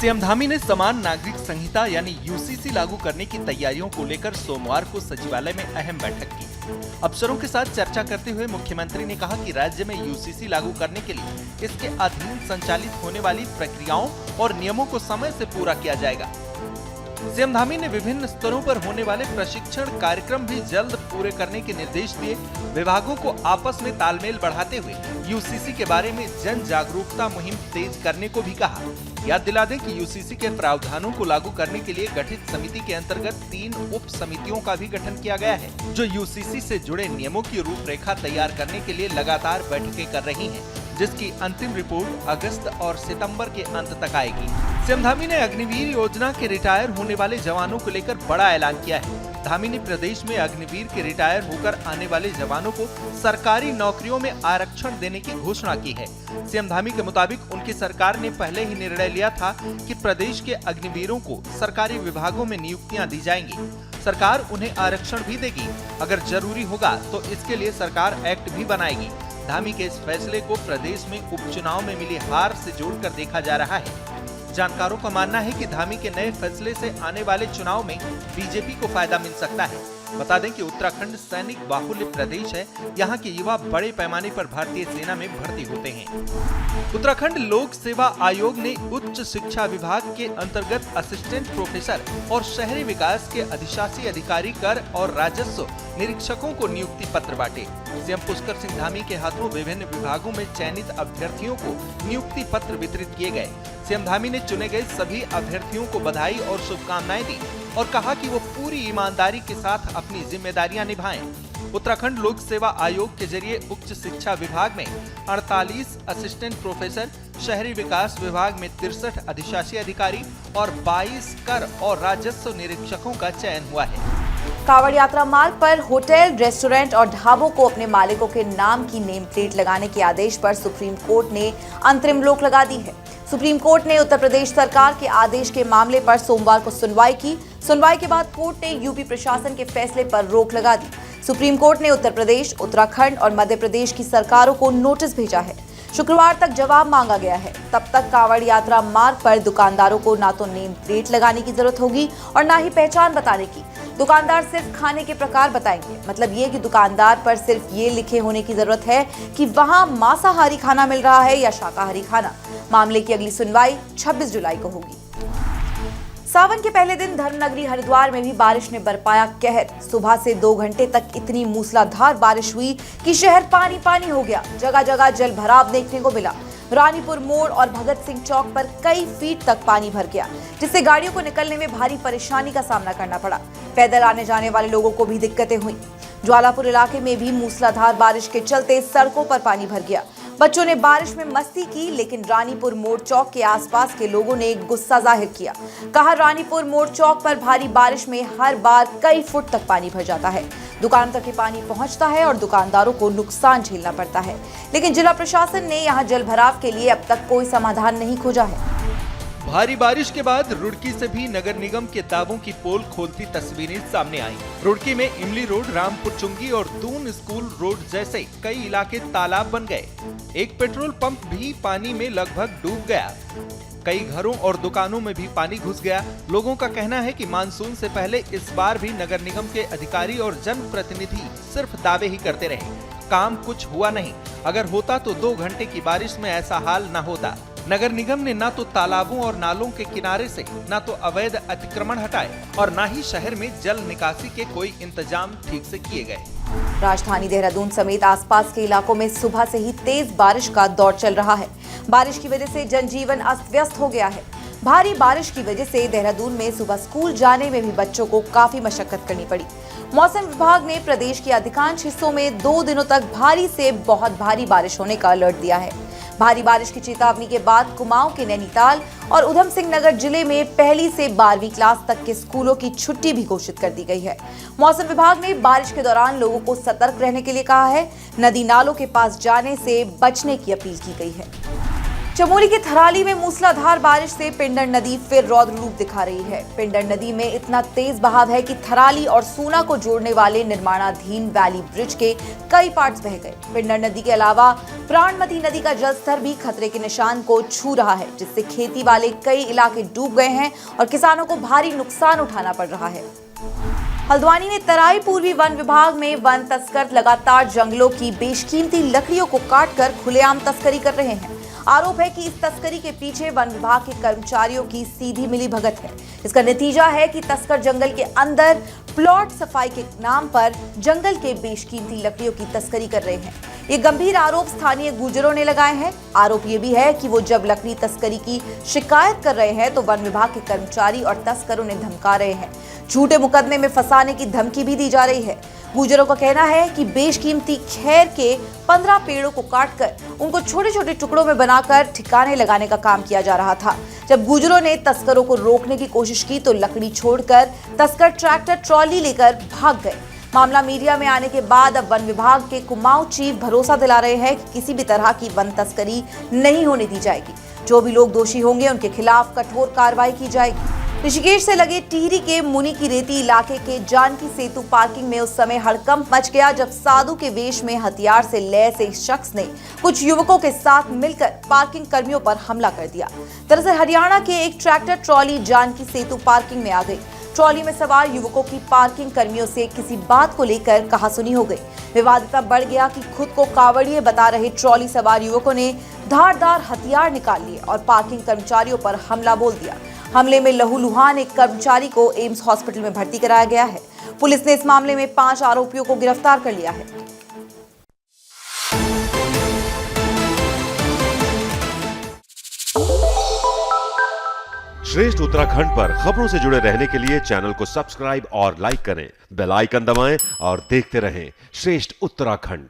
CM Dhami ने समान नागरिक संहिता यानी यूसीसी लागू करने की तैयारियों को लेकर सोमवार को सचिवालय में अहम बैठक की। अफसरों के साथ चर्चा करते हुए मुख्यमंत्री ने कहा कि राज्य में यूसीसी लागू करने के लिए इसके अधीन संचालित होने वाली प्रक्रियाओं और नियमों को समय से पूरा किया जाएगा। सीएम धामी ने विभिन्न स्तरों पर होने वाले प्रशिक्षण कार्यक्रम भी जल्द पूरे करने के निर्देश दिए। विभागों को आपस में तालमेल बढ़ाते हुए यूसीसी के बारे में जन जागरूकता मुहिम तेज करने को भी कहा। याद दिला दें कि यूसीसी के प्रावधानों को लागू करने के लिए गठित समिति के अंतर्गत 3 उप समितियों का भी गठन किया गया है, जो यूसीसी से जुड़े नियमों की रूपरेखा तैयार करने के लिए लगातार बैठकें कर रही हैं, जिसकी अंतिम रिपोर्ट अगस्त और सितंबर के अंत तक आएगी। सीएम धामी ने अग्निवीर योजना के रिटायर होने वाले जवानों को लेकर बड़ा ऐलान किया है। धामी ने प्रदेश में अग्निवीर के रिटायर होकर आने वाले जवानों को सरकारी नौकरियों में आरक्षण देने की घोषणा की है। सीएम धामी के मुताबिक उनकी सरकार ने पहले ही निर्णय लिया था कि प्रदेश के अग्निवीरों को सरकारी विभागों में नियुक्तियां दी जाएंगी। सरकार उन्हें आरक्षण भी देगी। अगर जरूरी होगा तो इसके लिए सरकार एक्ट भी बनाएगी। धामी के इस फैसले को प्रदेश में उपचुनाव में मिली हार से जोड़कर देखा जा रहा है। जानकारों का मानना है कि धामी के नए फैसले से आने वाले चुनाव में बीजेपी को फायदा मिल सकता है। बता दें कि उत्तराखंड सैनिक बाहुल्य प्रदेश है। यहाँ के युवा बड़े पैमाने पर भारतीय सेना में भर्ती होते हैं। उत्तराखंड लोक सेवा आयोग ने उच्च शिक्षा विभाग के अंतर्गत असिस्टेंट प्रोफेसर और शहरी विकास के अधिशासी अधिकारी कर और राजस्व निरीक्षकों को नियुक्ति पत्र बांटे। सीएम पुष्कर सिंह धामी के हाथों विभिन्न विभागों में चयनित अभ्यर्थियों को नियुक्ति पत्र वितरित किए गए। सीएम धामी ने चुने गए सभी अभ्यर्थियों को बधाई और शुभकामनाएं दी और कहा कि वो पूरी ईमानदारी के साथ अपनी जिम्मेदारियां निभाएं। उत्तराखंड लोक सेवा आयोग के जरिए उच्च शिक्षा विभाग में 48 असिस्टेंट प्रोफेसर, शहरी विकास विभाग में 63 अधिशासी अधिकारी और 22 कर और राजस्व निरीक्षकों का चयन हुआ है। कांवड़ यात्रा मार्ग पर होटल, रेस्टोरेंट और ढाबों को अपने मालिकों के नाम की नेम प्लेट लगाने के आदेश पर सुप्रीम कोर्ट ने अंतरिम रोक लगा दी है। सुप्रीम कोर्ट ने उत्तर प्रदेश सरकार के आदेश के मामले पर सोमवार को सुनवाई की। सुनवाई के बाद कोर्ट ने यूपी प्रशासन के फैसले पर रोक लगा दी। सुप्रीम कोर्ट ने उत्तर प्रदेश, उत्तराखंड और मध्य प्रदेश की सरकारों को नोटिस भेजा है। शुक्रवार तक जवाब मांगा गया है। तब तक कांवड़ यात्रा मार्ग पर दुकानदारों को ना तो नेम प्लेट लगाने की जरूरत होगी और ना ही पहचान बताने की। दुकानदार सिर्फ खाने के प्रकार बताएंगे। मतलब ये कि दुकानदार पर सिर्फ ये लिखे होने की जरूरत है कि वहां मांसाहारी खाना मिल रहा है या शाकाहारी खाना। मामले की अगली सुनवाई 26 जुलाई को होगी। सावन के पहले दिन धर्मनगरी हरिद्वार में भी बारिश ने बरपाया कहर। सुबह से 2 घंटे तक इतनी मूसलाधार बारिश हुई कि शहर पानी पानी हो गया। जगह जगह जल भराव देखने को मिला। रानीपुर मोड़ और भगत सिंह चौक पर कई फीट तक पानी भर गया, जिससे गाड़ियों को निकलने में भारी परेशानी का सामना करना पड़ा। पैदल आने जाने वाले लोगों को भी दिक्कतें हुई। ज्वालापुर इलाके में भी मूसलाधार बारिश के चलते सड़कों पर पानी भर गया। बच्चों ने बारिश में मस्ती की, लेकिन रानीपुर मोड़ चौक के आसपास के लोगों ने गुस्सा जाहिर किया। कहा, रानीपुर मोड़ चौक पर भारी बारिश में हर बार कई फुट तक पानी भर जाता है। दुकान तक पानी पहुंचता है और दुकानदारों को नुकसान झेलना पड़ता है। लेकिन जिला प्रशासन ने यहां जल भराव के लिए अब तक कोई समाधान नहीं खोजा है। भारी बारिश के बाद रुड़की से भी नगर निगम के दावों की पोल खोलती तस्वीरें सामने आई। रुड़की में इमली रोड, रामपुर चुंगी और दून स्कूल रोड जैसे कई इलाके तालाब बन गए। एक पेट्रोल पंप भी पानी में लगभग डूब गया। कई घरों और दुकानों में भी पानी घुस गया। लोगों का कहना है कि मानसून से पहले इस बार भी नगर निगम के अधिकारी और जनप्रतिनिधि सिर्फ दावे ही करते रहे। काम कुछ हुआ नहीं। अगर होता तो 2 घंटे की बारिश में ऐसा हाल न होता। नगर निगम ने न तो तालाबों और नालों के किनारे से न तो अवैध अतिक्रमण हटाए और न ही शहर में जल निकासी के कोई इंतजाम ठीक से किए गए। राजधानी देहरादून समेत आसपास के इलाकों में सुबह से ही तेज बारिश का दौर चल रहा है। बारिश की वजह से जनजीवन अस्त व्यस्त हो गया है। भारी बारिश की वजह से देहरादून में सुबह स्कूल जाने में भी बच्चों को काफी मशक्कत करनी पड़ी। मौसम विभाग ने प्रदेश के अधिकांश हिस्सों में 2 दिनों तक भारी से बहुत भारी बारिश होने का अलर्ट दिया है। भारी बारिश की चेतावनी के बाद कुमाऊं के नैनीताल और उधम सिंह नगर जिले में 1ली से 12वीं क्लास तक के स्कूलों की छुट्टी भी घोषित कर दी गई है। मौसम विभाग ने बारिश के दौरान लोगों को सतर्क रहने के लिए कहा है। नदी नालों के पास जाने से बचने की अपील की गई है। चमोली के थराली में मूसलाधार बारिश से पिंडर नदी फिर रौद्र रूप दिखा रही है। पिंडर नदी में इतना तेज बहाव है कि थराली और सूना को जोड़ने वाले निर्माणाधीन वैली ब्रिज के कई पार्ट्स बह गए। पिंडर नदी के अलावा प्राणमती नदी का जलस्तर भी खतरे के निशान को छू रहा है, जिससे खेती वाले कई इलाके डूब गए हैं और किसानों को भारी नुकसान उठाना पड़ रहा है। हल्द्वानी में तराई पूर्वी वन विभाग में वन तस्कर लगातार जंगलों की बेशकीमती लकड़ियों को काटकर खुलेआम तस्करी कर रहे हैं। आरोप है कि इस तस्करी के पीछे वन विभाग के कर्मचारियों की सीधी मिलीभगत है। इसका नतीजा है कि तस्कर जंगल के अंदर प्लॉट सफाई के नाम पर जंगल के बेशकीमती लकड़ियों की तस्करी कर रहे हैं। ये गंभीर आरोप स्थानीय गुर्जरों ने लगाए हैं। आरोप ये भी है कि वो जब लकड़ी तस्करी की शिकायत कर रहे हैं तो वन विभाग के कर्मचारी और तस्करों ने धमका रहे हैं। झूठे मुकदमे में फंसाने की धमकी भी दी जा रही है। गुर्जरों का कहना है कि बेशकीमती खैर के 15 पेड़ों को काटकर उनको छोटे छोटे टुकड़ों में बनाकर ठिकाने लगाने का काम किया जा रहा था। जब गुर्जरों ने तस्करों को रोकने की कोशिश की तो लकड़ी छोड़कर तस्कर ट्रैक्टर ट्रॉली लेकर भाग गए। मामला मीडिया में आने के बाद अब वन विभाग के कुमाऊं चीफ भरोसा दिला रहे हैं कि किसी भी तरह की वन तस्करी नहीं होने दी जाएगी। जो भी लोग दोषी होंगे उनके खिलाफ कठोर कार्रवाई की जाएगी। ऋषिकेश से लगे टिहरी के मुनि की रेती इलाके के जानकी सेतु पार्किंग में उस समय हड़कंप मच गया जब साधु के वेश में हथियार से लैस एक शख्स ने कुछ युवकों के साथ मिलकर पार्किंग कर्मियों पर हमला कर दिया। दरअसल हरियाणा के एक ट्रैक्टर ट्रॉली जानकी सेतु पार्किंग में आ गई। ट्रॉली में सवार युवकों की पार्किंग कर्मियों से किसी बात को लेकर कहासुनी हो गई। विवाद इतना बढ़ गया कि खुद को कांवड़िए बता रहे ट्रॉली सवार युवकों ने धारदार हथियार निकाल लिए और पार्किंग कर्मचारियों पर हमला बोल दिया। हमले में लहूलुहान एक कर्मचारी को एम्स हॉस्पिटल में भर्ती कराया गया है। पुलिस ने इस मामले में 5 आरोपियों को गिरफ्तार कर लिया है। श्रेष्ठ उत्तराखंड पर खबरों से जुड़े रहने के लिए चैनल को सब्सक्राइब और लाइक करें, बेल आइकन दबाएं और देखते रहें श्रेष्ठ उत्तराखंड।